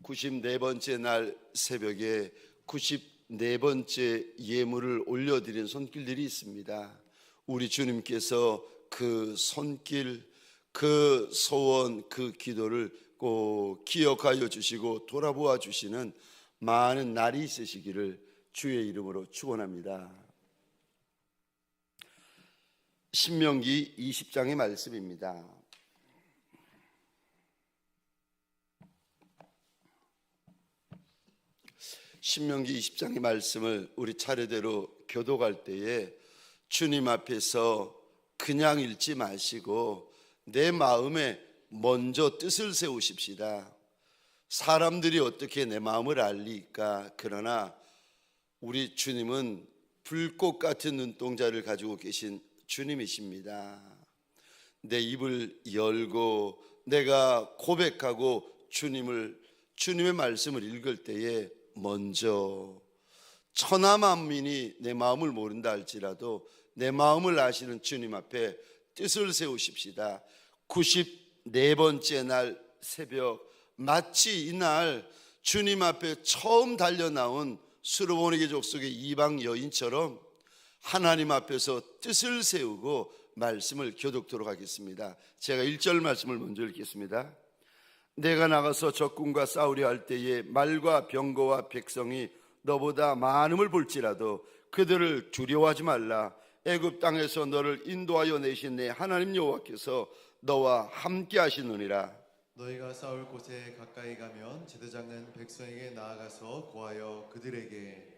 94번째 날 새벽에 94번째 예물을 올려드린 손길들이 있습니다. 우리 주님께서 그 손길, 그 소원, 그 기도를 꼭 기억하여 주시고 돌아보아 주시는 많은 날이 있으시기를 주의 이름으로 축원합니다. 신명기 20장의 말씀입니다. 신명기 20장의 말씀을 우리 차례대로 교독할 때에 주님 앞에서 그냥 읽지 마시고 내 마음에 먼저 뜻을 세우십시다. 사람들이 어떻게 내 마음을 알리까? 그러나 우리 주님은 불꽃 같은 눈동자를 가지고 계신 주님이십니다. 내 입을 열고 내가 고백하고 주님의 말씀을 읽을 때에 먼저 천하 만민이 내 마음을 모른다 할지라도 내 마음을 아시는 주님 앞에 뜻을 세우십시다. 94번째 날 새벽, 마치 이날 주님 앞에 처음 달려나온 수르보니게 족속의 이방 여인처럼 하나님 앞에서 뜻을 세우고 말씀을 교독토록 하겠습니다. 제가 1절 말씀을 먼저 읽겠습니다. 내가 나가서 적군과 싸우려 할 때에 말과 병거와 백성이 너보다 많음을 볼지라도 그들을 두려워하지 말라. 애굽 땅에서 너를 인도하여 내신 내 하나님 여호와께서 너와 함께 하시느니라. 너희가 싸울 곳에 가까이 가면 제사장은 백성에게 나아가서 고하여 그들에게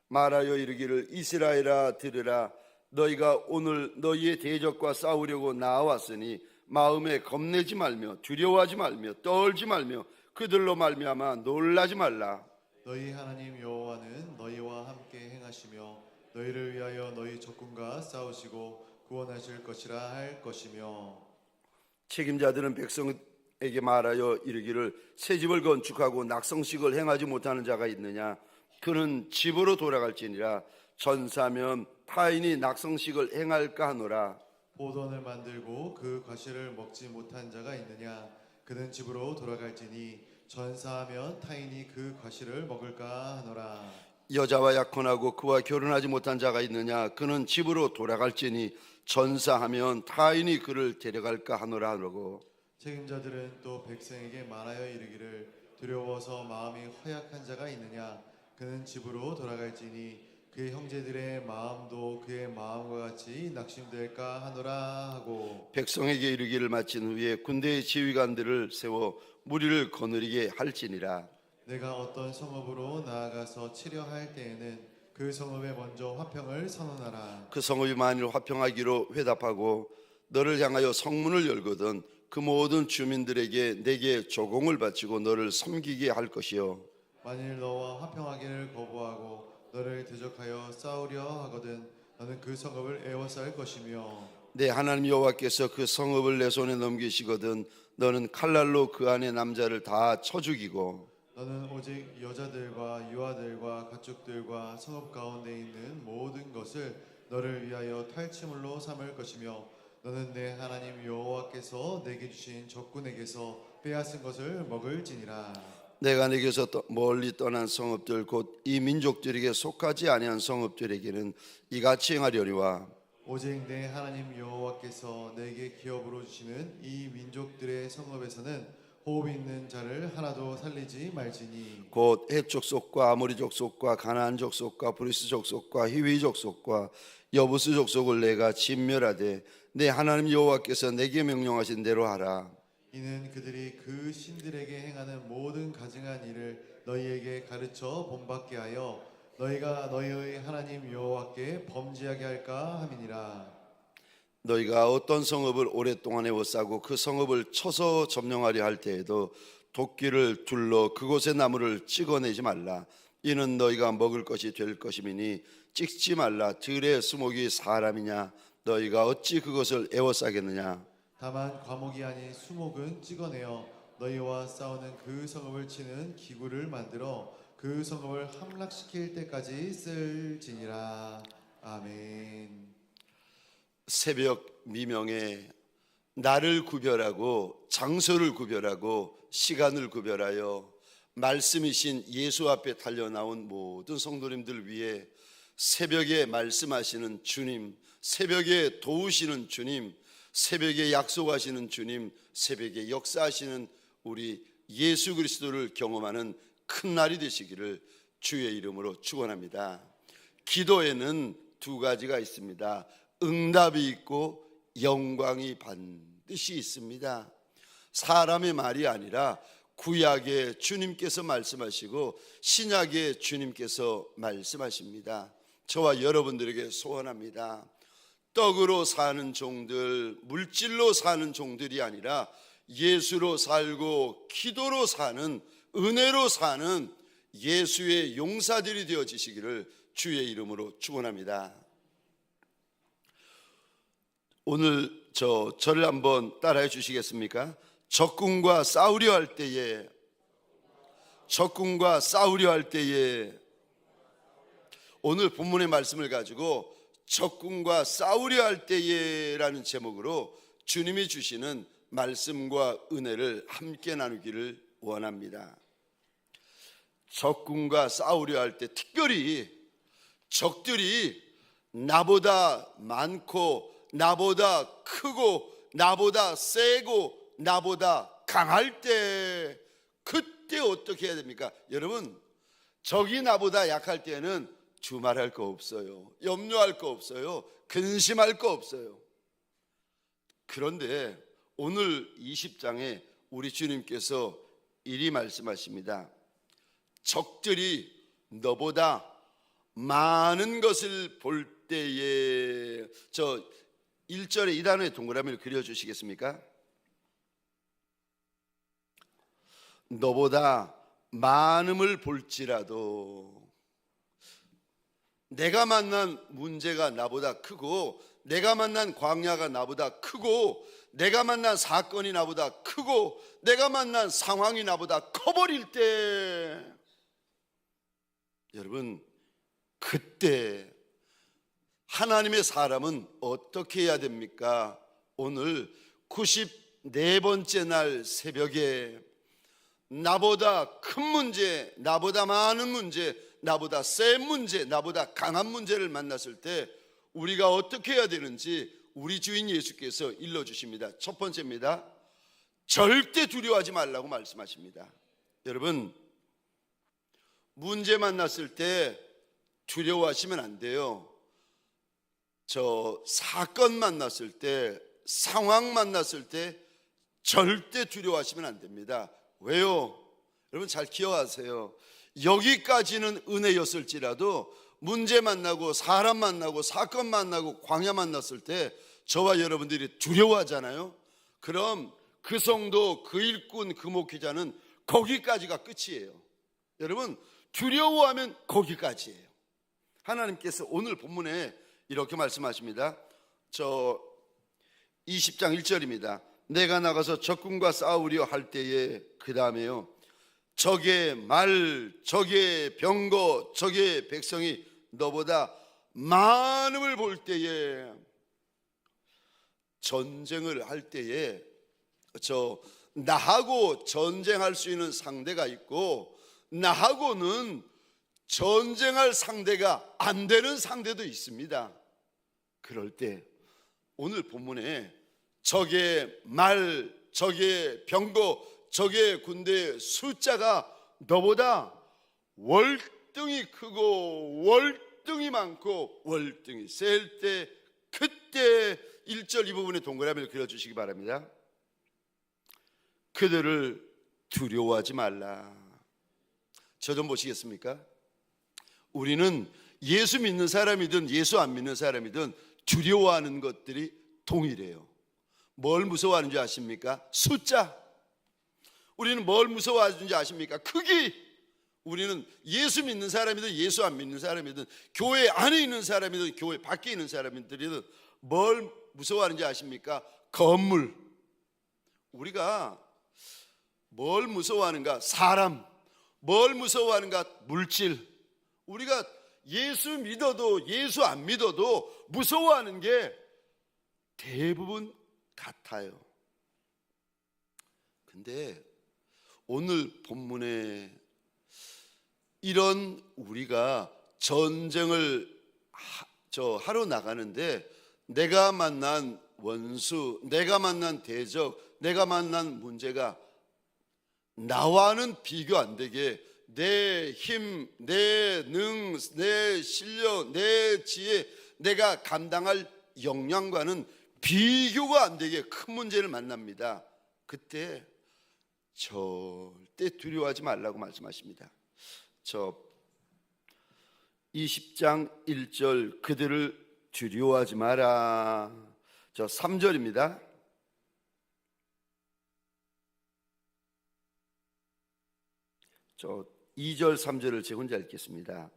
말하여 이르기를 이스라엘아 들으라. 너희가 오늘 너희의 대적과 싸우려고 나왔으니 마음에 겁내지 말며 두려워하지 말며 떨지 말며 그들로 말미암아 놀라지 말라. 너희 하나님 여호와는 너희와 함께 행하시며 너희를 위하여 너희 적군과 싸우시고 구원하실 것이라 할 것이며 책임자들은 백성에게 말하여 이르기를 새 집을 건축하고 낙성식을 행하지 못하는 자가 있느냐? 그는 집으로 돌아갈지니라. 전사면 타인이 낙성식을 행할까 하노라. 포도원을 만들고 그 과실을 먹지 못한 자가 있느냐? 그는 집으로 돌아갈지니 전사하면 타인이 그 과실을 먹을까 하노라. 여자와 약혼하고 그와 결혼하지 못한 자가 있느냐? 그는 집으로 돌아갈지니 전사하면 타인이 그를 데려갈까 하노라 하고. 책임자들은 또 백성에게 말하여 이르기를 두려워서 마음이 허약한 자가 있느냐? 그는 집으로 돌아갈지니 그의 형제들의 마음도 그의 마음과 같이 낙심될까 하노라 하고 백성에게 이르기를 마친 후에 군대의 지휘관들을 세워 무리를 거느리게 할지니라. 내가 어떤 성읍으로 나아가서 치려 할 때에는 그 성읍에 먼저 화평을 선언하라. 그 성읍이 만일 화평하기로 회답하고 너를 향하여 성문을 열거든 그 모든 주민들에게 내게 조공을 바치고 너를 섬기게 할 것이요. 만일 너와 화평하기를 거부하고 너를 대적하여 싸우려 하거든 너는 그 성읍을 에워쌀 것이며 내 하나님 여호와께서 그 성읍을 내 손에 넘기시거든 너는 칼날로 그 안에 남자를 다 쳐 죽이고 너는 오직 여자들과 유아들과 가축들과 성읍 가운데 있는 모든 것을 너를 위하여 탈취물로 삼을 것이며 너는 내 하나님 여호와께서 내게 주신 적군에게서 빼앗은 것을 먹을지니라. 내가 내게서 멀리 떠난 성읍들 곧 이 민족들에게 속하지 아니한 성읍들에게는 이같이 행하려니와 오직 내 하나님 여호와께서 내게 기업으로 주시는 이 민족들의 성읍에서는 호흡 있는 자를 하나도 살리지 말지니 곧 헷 족속과 아모리 족속과 가나안 족속과 브리스 족속과 히위 족속과 여부스 족속을 내가 진멸하되 내 하나님 여호와께서 내게 명령하신 대로 하라. 이는 그들이 그 신들에게 행하는 모든 가증한 일을 너희에게 가르쳐 본받게 하여 너희가 너희의 하나님 여호와께 범죄하게 할까 함이니라. 너희가 어떤 성읍을 오랫동안 에워싸고 그 성읍을 쳐서 점령하려 할 때에도 도끼를 둘러 그곳의 나무를 찍어내지 말라. 이는 너희가 먹을 것이 될 것임이니 찍지 말라. 들의 수목이 사람이냐? 너희가 어찌 그것을 에워싸겠느냐? 다만 과목이 아닌 수목은 찍어내어 너희와 싸우는 그 성읍을 치는 기구를 만들어 그 성읍을 함락시킬 때까지 쓸지니라. 아멘. 새벽 미명에 날을 구별하고 장소를 구별하고 시간을 구별하여 말씀이신 예수 앞에 달려나온 모든 성도님들 위해 새벽에 말씀하시는 주님, 새벽에 도우시는 주님, 새벽에 약속하시는 주님, 새벽에 역사하시는 우리 예수 그리스도를 경험하는 큰 날이 되시기를 주의 이름으로 축원합니다. 기도에는 두 가지가 있습니다. 응답이 있고 영광이 반드시 있습니다. 사람의 말이 아니라 구약의 주님께서 말씀하시고 신약의 주님께서 말씀하십니다. 저와 여러분들에게 소원합니다. 떡으로 사는 종들, 물질로 사는 종들이 아니라 예수로 살고 기도로 사는, 은혜로 사는 예수의 용사들이 되어지시기를 주의 이름으로 축원합니다. 오늘 저를 한번 따라해 주시겠습니까? 적군과 싸우려 할 때에, 적군과 싸우려 할 때에, 오늘 본문의 말씀을 가지고 적군과 싸우려 할 때에라는 제목으로 주님이 주시는 말씀과 은혜를 함께 나누기를 원합니다. 적군과 싸우려 할 때, 특별히 적들이 나보다 많고 나보다 크고 나보다 세고 나보다 강할 때, 그때 어떻게 해야 됩니까? 여러분, 적이 나보다 약할 때는 주말할 거 없어요. 염려할 거 없어요. 근심할 거 없어요. 그런데 오늘 20장에 우리 주님께서 이리 말씀하십니다. 적들이 너보다 많은 것을 볼 때에, 1절에 이 단어의 동그라미를 그려주시겠습니까? 너보다 많음을 볼지라도, 내가 만난 문제가 나보다 크고, 내가 만난 광야가 나보다 크고, 내가 만난 사건이 나보다 크고, 내가 만난 상황이 나보다 커버릴 때, 여러분, 그때 하나님의 사람은 어떻게 해야 됩니까? 오늘 94번째 날 새벽에 나보다 큰 문제, 나보다 많은 문제, 나보다 센 문제, 나보다 강한 문제를 만났을 때 우리가 어떻게 해야 되는지 우리 주인 예수께서 일러주십니다. 첫 번째입니다. 절대 두려워하지 말라고 말씀하십니다. 여러분, 문제 만났을 때 두려워하시면 안 돼요. 사건 만났을 때, 상황 만났을 때 절대 두려워하시면 안 됩니다. 왜요? 여러분 잘 기억하세요. 여기까지는 은혜였을지라도 문제 만나고 사람 만나고 사건 만나고 광야 만났을 때 저와 여러분들이 두려워하잖아요. 그럼 그 성도, 그 일꾼, 그 목회자는 거기까지가 끝이에요. 여러분, 두려워하면 거기까지예요. 하나님께서 오늘 본문에 이렇게 말씀하십니다. 20장 1절입니다. 내가 나가서 적군과 싸우려 할 때에, 그 다음에요, 적의 말, 적의 병거, 적의 백성이 너보다 많음을 볼 때에, 전쟁을 할 때에 나하고 전쟁할 수 있는 상대가 있고, 나하고는 전쟁할 상대가 안 되는 상대도 있습니다. 그럴 때 오늘 본문에 적의 말, 적의 병거, 적의 군대의 숫자가 너보다 월등히 크고 월등히 많고 월등히 셀 때, 그때 1절 이 부분에 동그라미를 그려주시기 바랍니다. 그들을 두려워하지 말라. 저 좀 보시겠습니까? 우리는 예수 믿는 사람이든 예수 안 믿는 사람이든 두려워하는 것들이 동일해요. 뭘 무서워하는지 아십니까? 숫자. 우리는 뭘 무서워하는지 아십니까? 크기. 우리는 예수 믿는 사람이든 예수 안 믿는 사람이든 교회 안에 있는 사람이든 교회 밖에 있는 사람들이든 뭘 무서워하는지 아십니까? 건물. 우리가 뭘 무서워하는가? 사람. 뭘 무서워하는가? 물질. 우리가 예수 믿어도 예수 안 믿어도 무서워하는 게 대부분 같아요. 근데 오늘 본문에 이런 우리가 전쟁을 하러 나가는데 내가 만난 원수, 내가 만난 대적, 내가 만난 문제가 나와는 비교 안 되게 내 힘, 내 능, 내 실력, 내 지혜, 내가 감당할 역량과는 비교가 안 되게 큰 문제를 만납니다. 그때 절대 두려워하지 말라고 말씀하십니다. 20장 1절 그들을 두려워하지 마라. 3절입니다. 저 2절 3절을 제 혼자 읽겠습니다.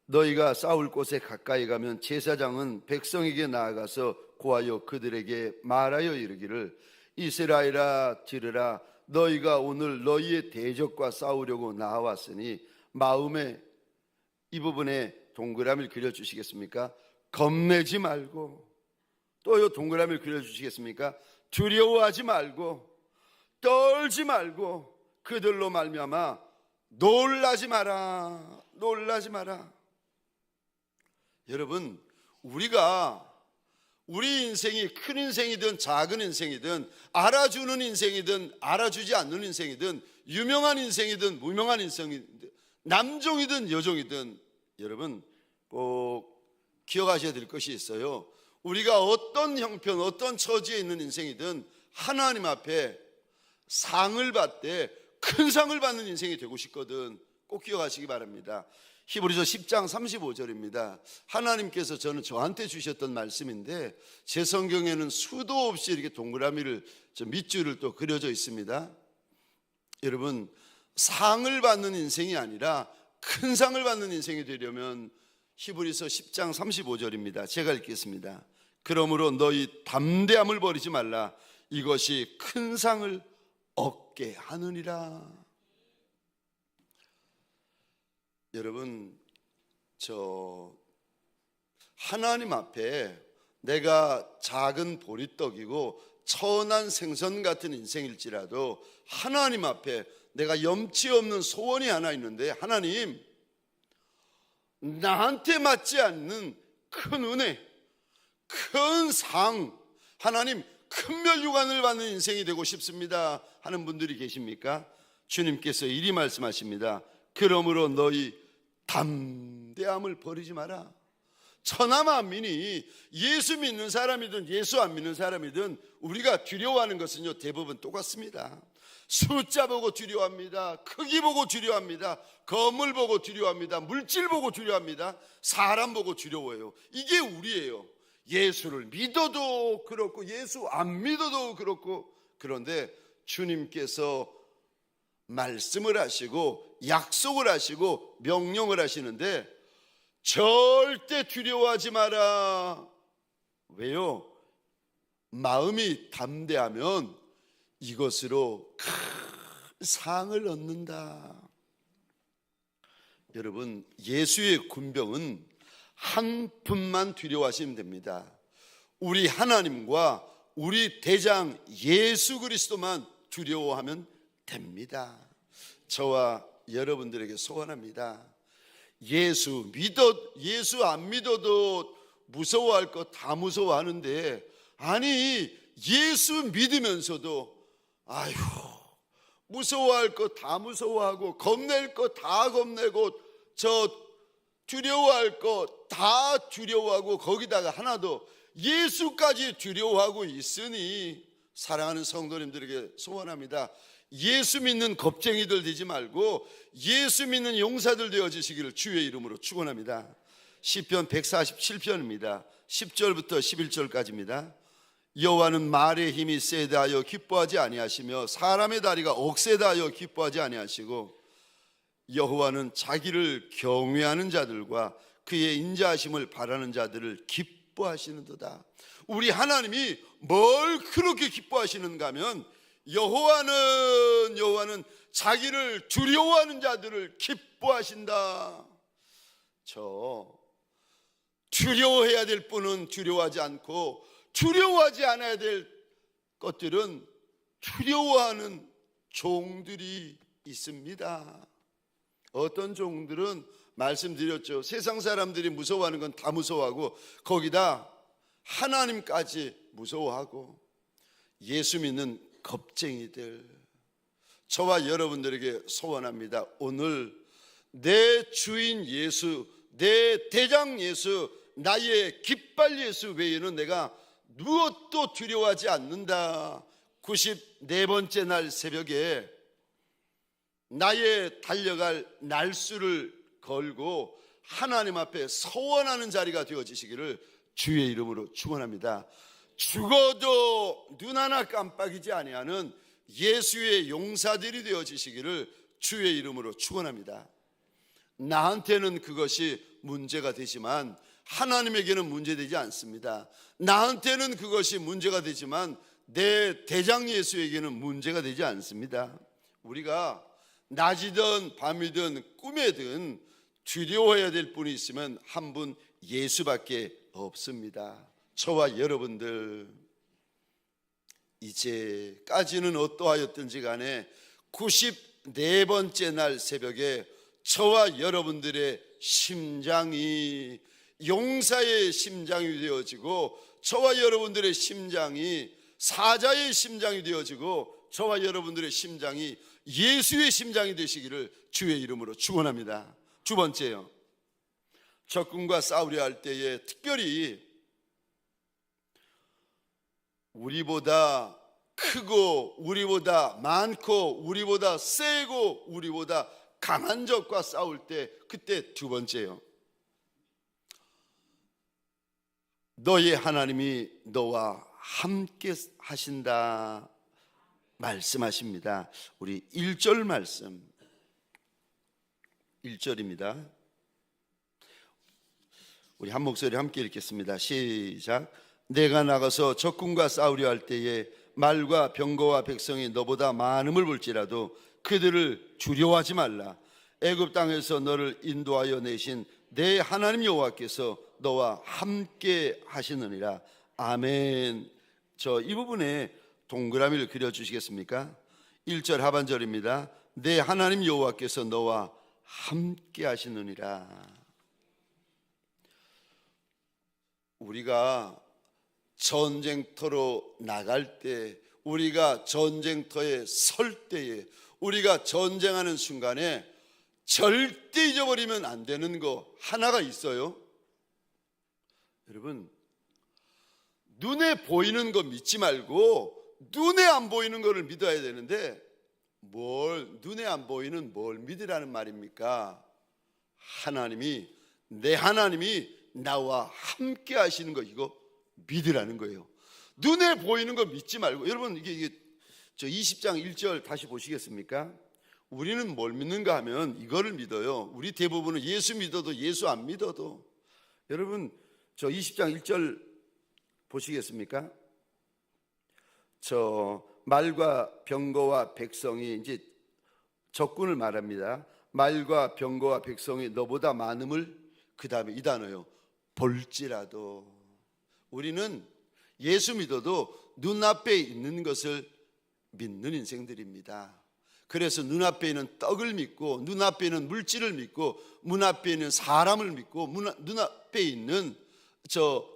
너희가 싸울 곳에 가까이 가면 제사장은 백성에게 나아가서 고하여 그들에게 말하여 이르기를 이스라엘아 들으라 너희가 오늘 너희의 대적과 싸우려고 나왔으니 마음에 이 부분에 동그라미를 그려주시겠습니까? 겁내지 말고 또요 동그라미를 그려주시겠습니까? 두려워하지 말고 떨지 말고 그들로 말미암아 놀라지 마라. 놀라지 마라. 여러분 우리가 우리 인생이 큰 인생이든 작은 인생이든 알아주는 인생이든 알아주지 않는 인생이든 유명한 인생이든 무명한 인생이든 남종이든 여종이든 여러분 꼭 기억하셔야 될 것이 있어요. 우리가 어떤 형편 어떤 처지에 있는 인생이든 하나님 앞에 상을 받되 큰 상을 받는 인생이 되고 싶거든 꼭 기억하시기 바랍니다. 히브리서 10장 35절입니다. 하나님께서 저한테 주셨던 말씀인데 제 성경에는 수도 없이 이렇게 동그라미를 밑줄을 또 그려져 있습니다. 여러분 상을 받는 인생이 아니라 큰 상을 받는 인생이 되려면 히브리서 10장 35절입니다. 제가 읽겠습니다. 그러므로 너희 담대함을 버리지 말라. 이것이 큰 상을 얻게 하느니라. 여러분 하나님 앞에 내가 작은 보리떡이고 천한 생선 같은 인생일지라도 하나님 앞에 내가 염치 없는 소원이 하나 있는데 하나님 나한테 맞지 않는 큰 은혜 큰 상 하나님 큰 면류관을 받는 인생이 되고 싶습니다 하는 분들이 계십니까? 주님께서 이리 말씀하십니다. 그러므로 너희 담대함을 버리지 마라. 천하만민이 예수 믿는 사람이든 예수 안 믿는 사람이든 우리가 두려워하는 것은요 대부분 똑같습니다. 숫자 보고 두려워합니다. 크기 보고 두려워합니다. 건물 보고 두려워합니다. 물질 보고 두려워합니다. 사람 보고 두려워해요. 이게 우리예요. 예수를 믿어도 그렇고 예수 안 믿어도 그렇고. 그런데 주님께서 말씀을 하시고 약속을 하시고 명령을 하시는데 절대 두려워하지 마라. 왜요? 마음이 담대하면 이것으로 큰 상을 얻는다. 여러분 예수의 군병은 한 분만 두려워하시면 됩니다. 우리 하나님과 우리 대장 예수 그리스도만 두려워하면 됩니다. 저와 여러분들에게 소원합니다. 예수 안 믿어도 무서워할 거 다 무서워하는데 아니 예수 믿으면서도 아휴 무서워할 거 다 무서워하고 겁낼 거 다 겁내고 두려워할 거 다 두려워하고 거기다가 하나도 예수까지 두려워하고 있으니 사랑하는 성도님들에게 소원합니다. 예수 믿는 겁쟁이들 되지 말고 예수 믿는 용사들 되어지시기를 주의 이름으로 축원합니다. 시편 147편입니다. 10절부터 11절까지입니다. 여호와는 말의 힘이 세다 하여 기뻐하지 아니하시며 사람의 다리가 억세다 하여 기뻐하지 아니하시고 여호와는 자기를 경외하는 자들과 그의 인자하심을 바라는 자들을 기뻐하시는도다. 우리 하나님이 뭘 그렇게 기뻐하시는가 하면 여호와는 자기를 두려워하는 자들을 기뻐하신다. 두려워해야 될 분은 두려워하지 않고 두려워하지 않아야 될 것들은 두려워하는 종들이 있습니다. 어떤 종들은 말씀드렸죠. 세상 사람들이 무서워하는 건 다 무서워하고 거기다 하나님까지 무서워하고 예수 믿는 겁쟁이들. 저와 여러분들에게 소원합니다. 오늘 내 주인 예수, 내 대장 예수, 나의 깃발 예수 외에는 내가 무엇도 두려워하지 않는다. 94번째 날 새벽에 나의 달려갈 날수를 걸고 하나님 앞에 서원하는 자리가 되어지시기를 주의 이름으로 축원합니다. 죽어도 눈 하나 깜빡이지 아니하는 예수의 용사들이 되어지시기를 주의 이름으로 축원합니다. 나한테는 그것이 문제가 되지만 하나님에게는 문제되지 않습니다. 나한테는 그것이 문제가 되지만 내 대장 예수에게는 문제가 되지 않습니다. 우리가 낮이든 밤이든 꿈에든 두려워해야 될 분이 있으면 한 분 예수밖에 없습니다. 저와 여러분들 이제까지는 어떠하였든지 간에 94번째 날 새벽에 저와 여러분들의 심장이 용사의 심장이 되어지고 저와 여러분들의 심장이 사자의 심장이 되어지고 저와 여러분들의 심장이 예수의 심장이 되시기를 주의 이름으로 축원합니다. 두 번째요, 적군과 싸우려 할 때에 특별히 우리보다 크고 우리보다 많고 우리보다 세고 우리보다 강한 적과 싸울 때, 그때 두 번째요, 너의 하나님이 너와 함께 하신다 말씀하십니다. 우리 1절 말씀, 1절입니다. 우리 한 목소리 함께 읽겠습니다. 시작. 내가 나가서 적군과 싸우려 할 때에 말과 병거와 백성이 너보다 많음을 볼지라도 그들을 두려워하지 말라. 애굽 땅에서 너를 인도하여 내신 내 하나님 여호와께서 너와 함께 하시느니라. 아멘. 이 부분에 동그라미를 그려주시겠습니까? 1절 하반절입니다. 내 하나님 여호와께서 너와 함께 하시느니라. 우리가 전쟁터로 나갈 때, 우리가 전쟁터에 설 때에, 우리가 전쟁하는 순간에 절대 잊어버리면 안 되는 거 하나가 있어요. 여러분, 눈에 보이는 거 믿지 말고 눈에 안 보이는 거를 믿어야 되는데, 눈에 안 보이는 뭘 믿으라는 말입니까? 내 하나님이 나와 함께 하시는 거, 이거 믿으라는 거예요. 눈에 보이는 거 믿지 말고. 여러분, 이게 20장 1절 다시 보시겠습니까? 우리는 뭘 믿는가 하면 이거를 믿어요. 우리 대부분은 예수 믿어도 예수 안 믿어도. 여러분, 20장 1절 보시겠습니까? 말과 병거와 백성이, 이제 적군을 말합니다. 말과 병거와 백성이 너보다 많음을, 그 다음에 이 단어요, 볼지라도. 우리는 예수 믿어도 눈앞에 있는 것을 믿는 인생들입니다. 그래서 눈앞에 있는 떡을 믿고, 눈앞에 있는 물질을 믿고, 눈앞에 있는 사람을 믿고, 눈앞에 있는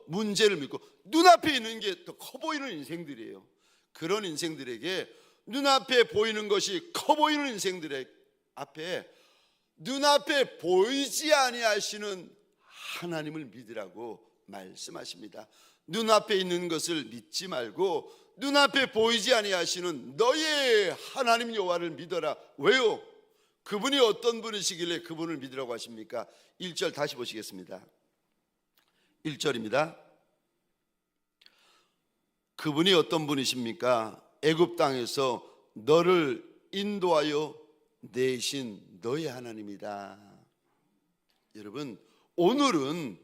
문제를 믿고, 눈앞에 있는 게 더 커 보이는 인생들이에요. 그런 인생들에게, 눈앞에 보이는 것이 커 보이는 인생들의 앞에 눈앞에 보이지 아니하시는 하나님을 믿으라고 말씀하십니다. 눈앞에 있는 것을 믿지 말고 눈앞에 보이지 아니하시는 너의 하나님 여호와를 믿어라. 왜요? 그분이 어떤 분이시길래 그분을 믿으라고 하십니까? 1절 다시 보시겠습니다. 1절입니다. 그분이 어떤 분이십니까? 애굽 땅에서 너를 인도하여 내신 너의 하나님이다. 여러분, 오늘은,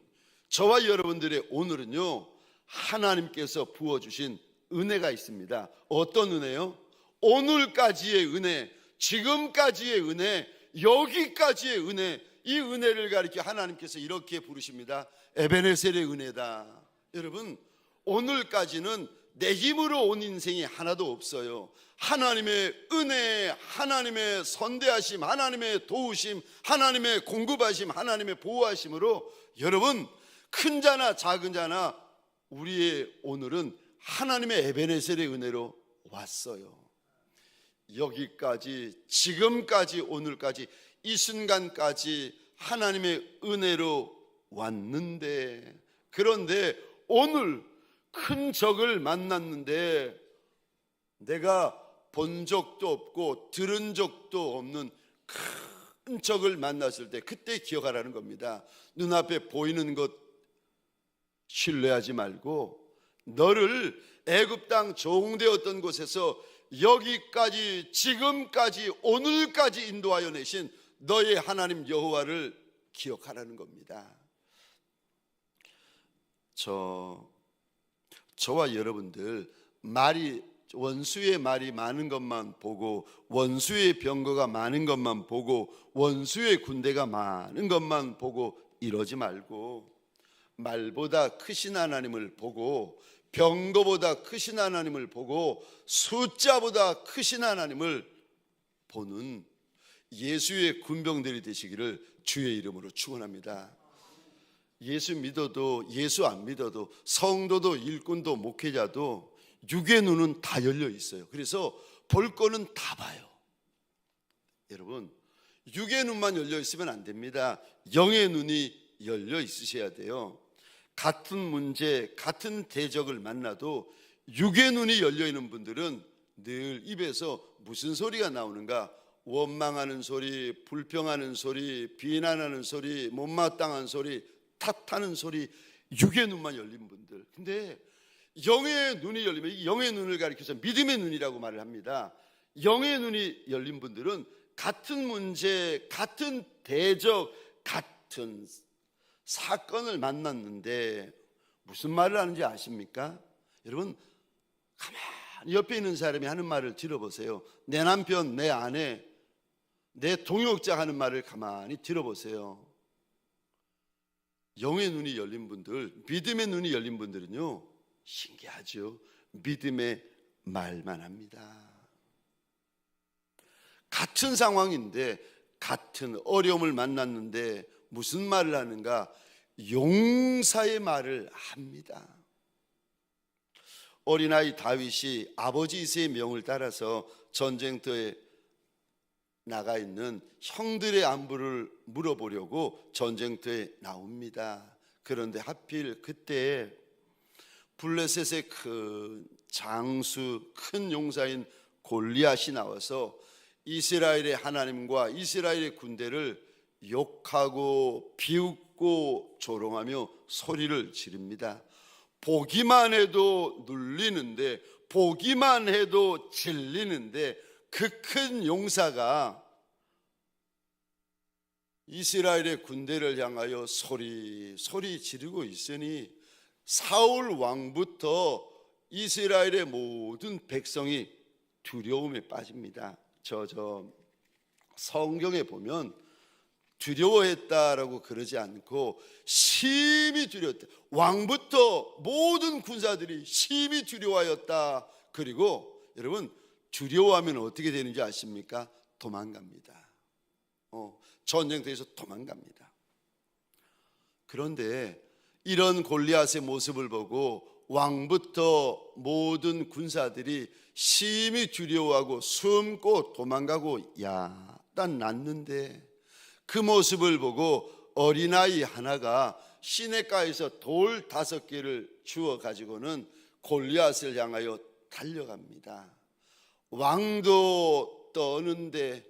저와 여러분들의 오늘은요, 하나님께서 부어주신 은혜가 있습니다. 어떤 은혜요? 오늘까지의 은혜, 지금까지의 은혜, 여기까지의 은혜, 이 은혜를 가리켜 하나님께서 이렇게 부르십니다. 에베네셀의 은혜다. 여러분, 오늘까지는 내 힘으로 온 인생이 하나도 없어요. 하나님의 은혜, 하나님의 선대하심, 하나님의 도우심, 하나님의 공급하심, 하나님의 보호하심으로 여러분 큰 자나 작은 자나 우리의 오늘은 하나님의 에베네셀의 은혜로 왔어요. 여기까지, 지금까지, 오늘까지, 이 순간까지 하나님의 은혜로 왔는데, 그런데 오늘 큰 적을 만났는데 내가 본 적도 없고 들은 적도 없는 큰 적을 만났을 때 그때 기억하라는 겁니다. 눈앞에 보이는 것 신뢰하지 말고 너를 애굽 땅 종되었던 곳에서 여기까지, 지금까지, 오늘까지 인도하여 내신 너의 하나님 여호와를 기억하라는 겁니다. 저와 여러분들 원수의 말이 많은 것만 보고, 원수의 병거가 많은 것만 보고, 원수의 군대가 많은 것만 보고 이러지 말고 말보다 크신 하나님을 보고, 병거보다 크신 하나님을 보고, 숫자보다 크신 하나님을 보는 예수의 군병들이 되시기를 주의 이름으로 축원합니다. 예수 믿어도 예수 안 믿어도 성도도 일꾼도 목회자도 육의 눈은 다 열려 있어요. 그래서 볼 거는 다 봐요. 여러분, 육의 눈만 열려 있으면 안 됩니다. 영의 눈이 열려 있으셔야 돼요. 같은 문제, 같은 대적을 만나도 육의 눈이 열려 있는 분들은 늘 입에서 무슨 소리가 나오는가? 원망하는 소리, 불평하는 소리, 비난하는 소리, 못마땅한 소리, 탓하는 소리, 육의 눈만 열린 분들. 근데 영의 눈이 열리면, 영의 눈을 가리켜서 믿음의 눈이라고 말을 합니다. 영의 눈이 열린 분들은 같은 문제, 같은 대적, 같은 사건을 만났는데 무슨 말을 하는지 아십니까? 여러분, 가만히 옆에 있는 사람이 하는 말을 들어보세요. 내 남편, 내 아내, 내 동역자 하는 말을 가만히 들어보세요. 영의 눈이 열린 분들, 믿음의 눈이 열린 분들은요, 신기하죠. 믿음의 말만 합니다. 같은 상황인데, 같은 어려움을 만났는데 무슨 말을 하는가? 용사의 말을 합니다. 어린아이 다윗이 아버지 이새의 명을 따라서 전쟁터에 나가 있는 형들의 안부를 물어보려고 전쟁터에 나옵니다. 그런데 하필 그때 블레셋의 큰 장수, 큰 용사인 골리앗이 나와서 이스라엘의 하나님과 이스라엘의 군대를 욕하고 비웃고 조롱하며 소리를 지릅니다. 보기만 해도 눌리는데, 보기만 해도 질리는데 그 큰 용사가 이스라엘의 군대를 향하여 소리 지르고 있으니 사울 왕부터 이스라엘의 모든 백성이 두려움에 빠집니다. 성경에 보면 두려워했다라고 그러지 않고 심히 두려웠다. 왕부터 모든 군사들이 심히 두려워하였다. 그리고 여러분, 두려워하면 어떻게 되는지 아십니까? 도망갑니다. 전쟁터에서 도망갑니다. 그런데 이런 골리앗의 모습을 보고 왕부터 모든 군사들이 심히 두려워하고 숨고 도망가고, 야, 난 났는데. 그 모습을 보고 어린아이 하나가 시냇가에서 돌 5개를 주워 가지고는 골리앗을 향하여 달려갑니다. 왕도 떠는데,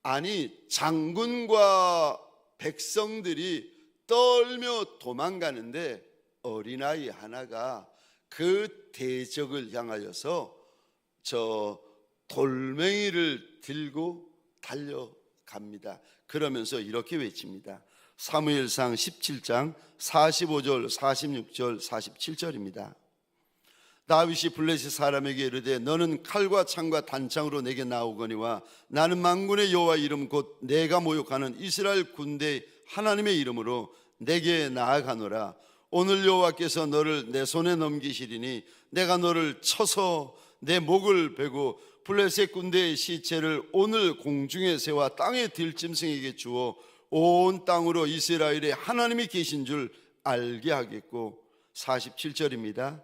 아니 장군과 백성들이 떨며 도망가는데 어린아이 하나가 그 대적을 향하여서 저 돌멩이를 들고 달려갑니다. 그러면서 이렇게 외칩니다. 사무엘상 17장 45절, 46절, 47절입니다. 다윗이 블레셋 사람에게 이르되 너는 칼과 창과 단창으로 내게 나오거니와 나는 만군의 여호와 이름 곧 내가 모욕하는 이스라엘 군대 하나님의 이름으로 내게 나아가노라. 오늘 여호와께서 너를 내 손에 넘기시리니 내가 너를 쳐서 내 목을 베고 블레셋 군대의 시체를 오늘 공중에 세워 땅의 들짐승에게 주어 온 땅으로 이스라엘에 하나님이 계신 줄 알게 하겠고 47절입니다.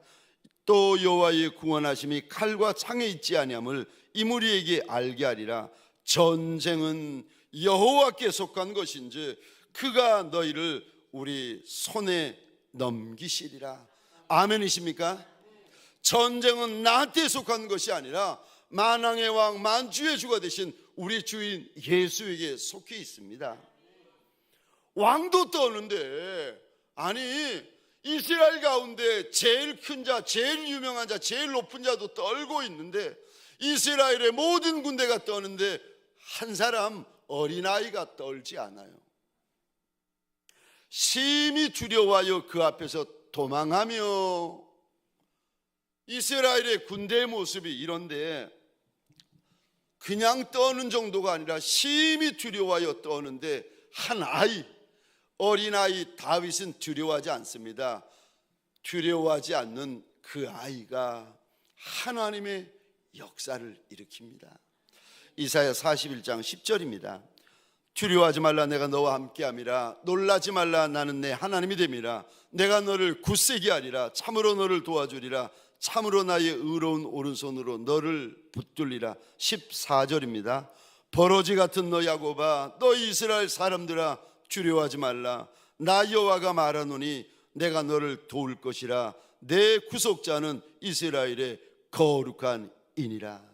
또 여호와의 구원하심이 칼과 창에 있지 아니함을 이 무리에게 알게 하리라. 전쟁은 여호와께 속한 것인지 그가 너희를 우리 손에 넘기시리라. 아멘이십니까? 전쟁은 나한테 속한 것이 아니라 만왕의 왕 만주의 주가 되신 우리 주인 예수에게 속해 있습니다. 왕도 떠오는데, 아니 이스라엘 가운데 제일 큰 자, 제일 유명한 자, 제일 높은 자도 떨고 있는데 이스라엘의 모든 군대가 떠는데 한 사람 어린아이가 떨지 않아요. 심히 두려워하여 그 앞에서 도망하며, 이스라엘의 군대의 모습이 이런데 그냥 떠는 정도가 아니라 심히 두려워하여 떠는데 한 아이, 어린아이 다윗은 두려워하지 않습니다. 두려워하지 않는 그 아이가 하나님의 역사를 일으킵니다. 이사야 41장 10절입니다. 두려워하지 말라, 내가 너와 함께함이라. 놀라지 말라, 나는 내 하나님이 됨이라. 내가 너를 굳세게 하리라. 참으로 너를 도와주리라. 참으로 나의 의로운 오른손으로 너를 붙들리라. 14절입니다. 버러지 같은 너 야곱아, 너 이스라엘 사람들아, 두려워하지 말라. 나 여호와가 말하노니 내가 너를 도울 것이라. 내 구속자는 이스라엘의 거룩한 이니라.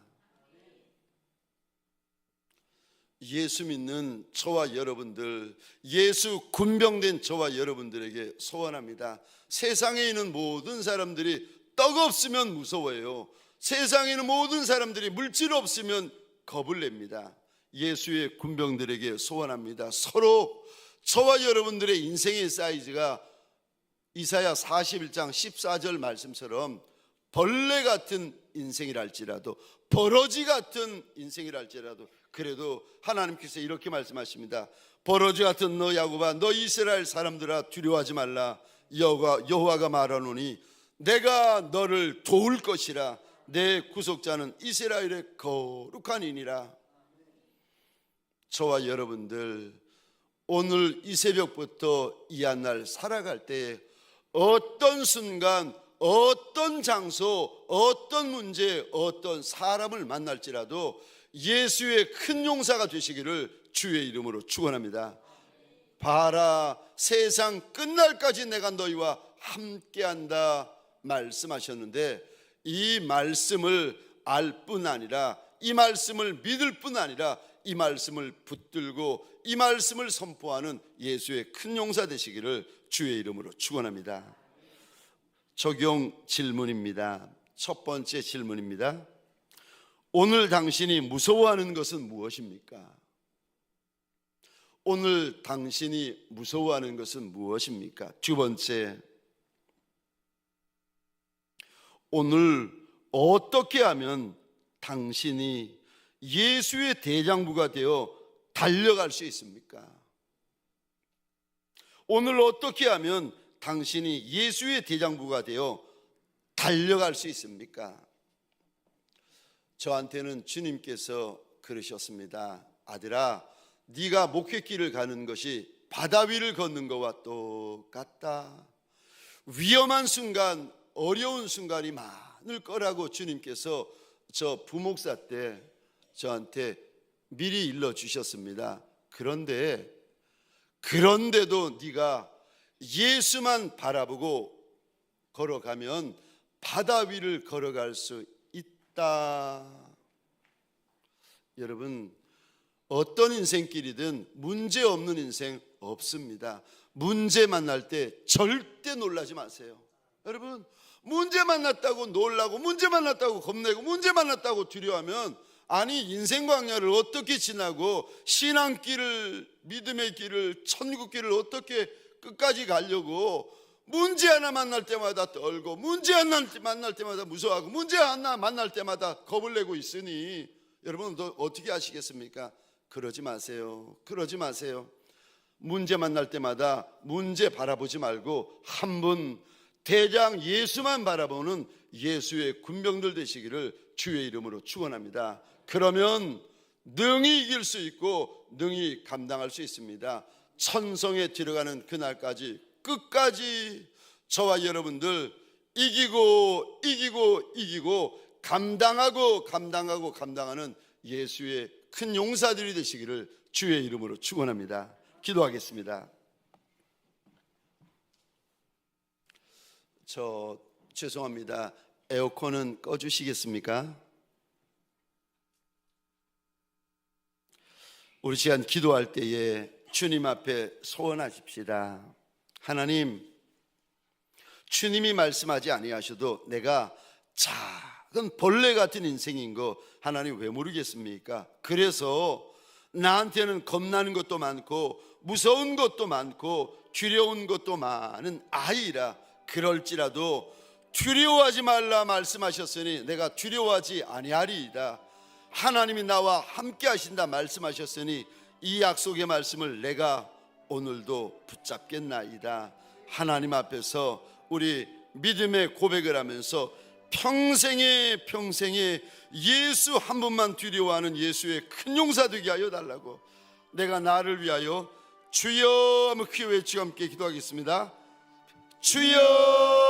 예수 믿는 저와 여러분들, 예수 군병된 저와 여러분들에게 소원합니다. 세상에 있는 모든 사람들이 떡 없으면 무서워해요. 세상에 있는 모든 사람들이 물질 없으면 겁을 냅니다. 예수의 군병들에게 소원합니다. 서로 저와 여러분들의 인생의 사이즈가 이사야 41장 14절 말씀처럼 벌레 같은 인생이랄지라도, 버러지 같은 인생이랄지라도, 그래도 하나님께서 이렇게 말씀하십니다. 버러지 같은 너 야곱아, 너 이스라엘 사람들아, 두려워하지 말라. 여호와가 말하노니 내가 너를 도울 것이라. 내 구속자는 이스라엘의 거룩한 이니라. 저와 여러분들, 오늘 이 새벽부터 이 한 날 살아갈 때 어떤 순간, 어떤 장소, 어떤 문제, 어떤 사람을 만날지라도 예수의 큰 용사가 되시기를 주의 이름으로 축원합니다. 봐라, 세상 끝날까지 내가 너희와 함께한다 말씀하셨는데, 이 말씀을 알 뿐 아니라, 이 말씀을 믿을 뿐 아니라, 이 말씀을 붙들고 이 말씀을 선포하는 예수의 큰 용사 되시기를 주의 이름으로 축원합니다. 적용 질문입니다. 첫 번째 질문입니다. 오늘 당신이 무서워하는 것은 무엇입니까? 오늘 당신이 무서워하는 것은 무엇입니까? 두 번째, 오늘 어떻게 하면 당신이 예수의 대장부가 되어 달려갈 수 있습니까? 오늘 어떻게 하면 당신이 예수의 대장부가 되어 달려갈 수 있습니까? 저한테는 주님께서 그러셨습니다. 아들아, 네가 목회길을 가는 것이 바다 위를 걷는 것과 똑같다. 위험한 순간, 어려운 순간이 많을 거라고 주님께서 저 부목사 때 저한테 미리 일러주셨습니다. 그런데도 네가 예수만 바라보고 걸어가면 바다 위를 걸어갈 수 있다. 여러분, 어떤 인생길이든 문제 없는 인생 없습니다. 문제 만날 때 절대 놀라지 마세요. 여러분, 문제 만났다고 놀라고, 문제 만났다고 겁내고, 문제 만났다고 두려워하면, 아니 인생 광야를 어떻게 지나고 신앙길을, 믿음의 길을, 천국길을 어떻게 끝까지 가려고 문제 하나 만날 때마다 떨고, 문제 하나 만날 때마다 무서워하고, 문제 하나 만날 때마다 겁을 내고 있으니 여러분 어떻게 하시겠습니까? 그러지 마세요. 그러지 마세요. 문제 만날 때마다 문제 바라보지 말고 한 분 대장 예수만 바라보는 예수의 군병들 되시기를 주의 이름으로 축원합니다. 그러면 능히 이길 수 있고 능히 감당할 수 있습니다. 천성에 들어가는 그날까지 끝까지 저와 여러분들 이기고 감당하는 예수의 큰 용사들이 되시기를 주의 이름으로 축원합니다. 기도하겠습니다. 죄송합니다. 에어컨은 꺼주시겠습니까? 우리 시간 기도할 때에 주님 앞에 소원하십시다. 하나님, 주님이 말씀하지 아니하셔도 내가 작은 벌레 같은 인생인 거 하나님 왜 모르겠습니까? 그래서 나한테는 겁나는 것도 많고 무서운 것도 많고 두려운 것도 많은 아이라 그럴지라도 두려워하지 말라 말씀하셨으니 내가 두려워하지 아니하리이다. 하나님이 나와 함께 하신다 말씀하셨으니 이 약속의 말씀을 내가 오늘도 붙잡겠나이다. 하나님 앞에서 우리 믿음의 고백을 하면서 평생에 예수 한 분만 두려워하는 예수의 큰 용사 되게 하여 달라고, 내가 나를 위하여 주여 하며 크게 외치고 함께 기도하겠습니다. 주여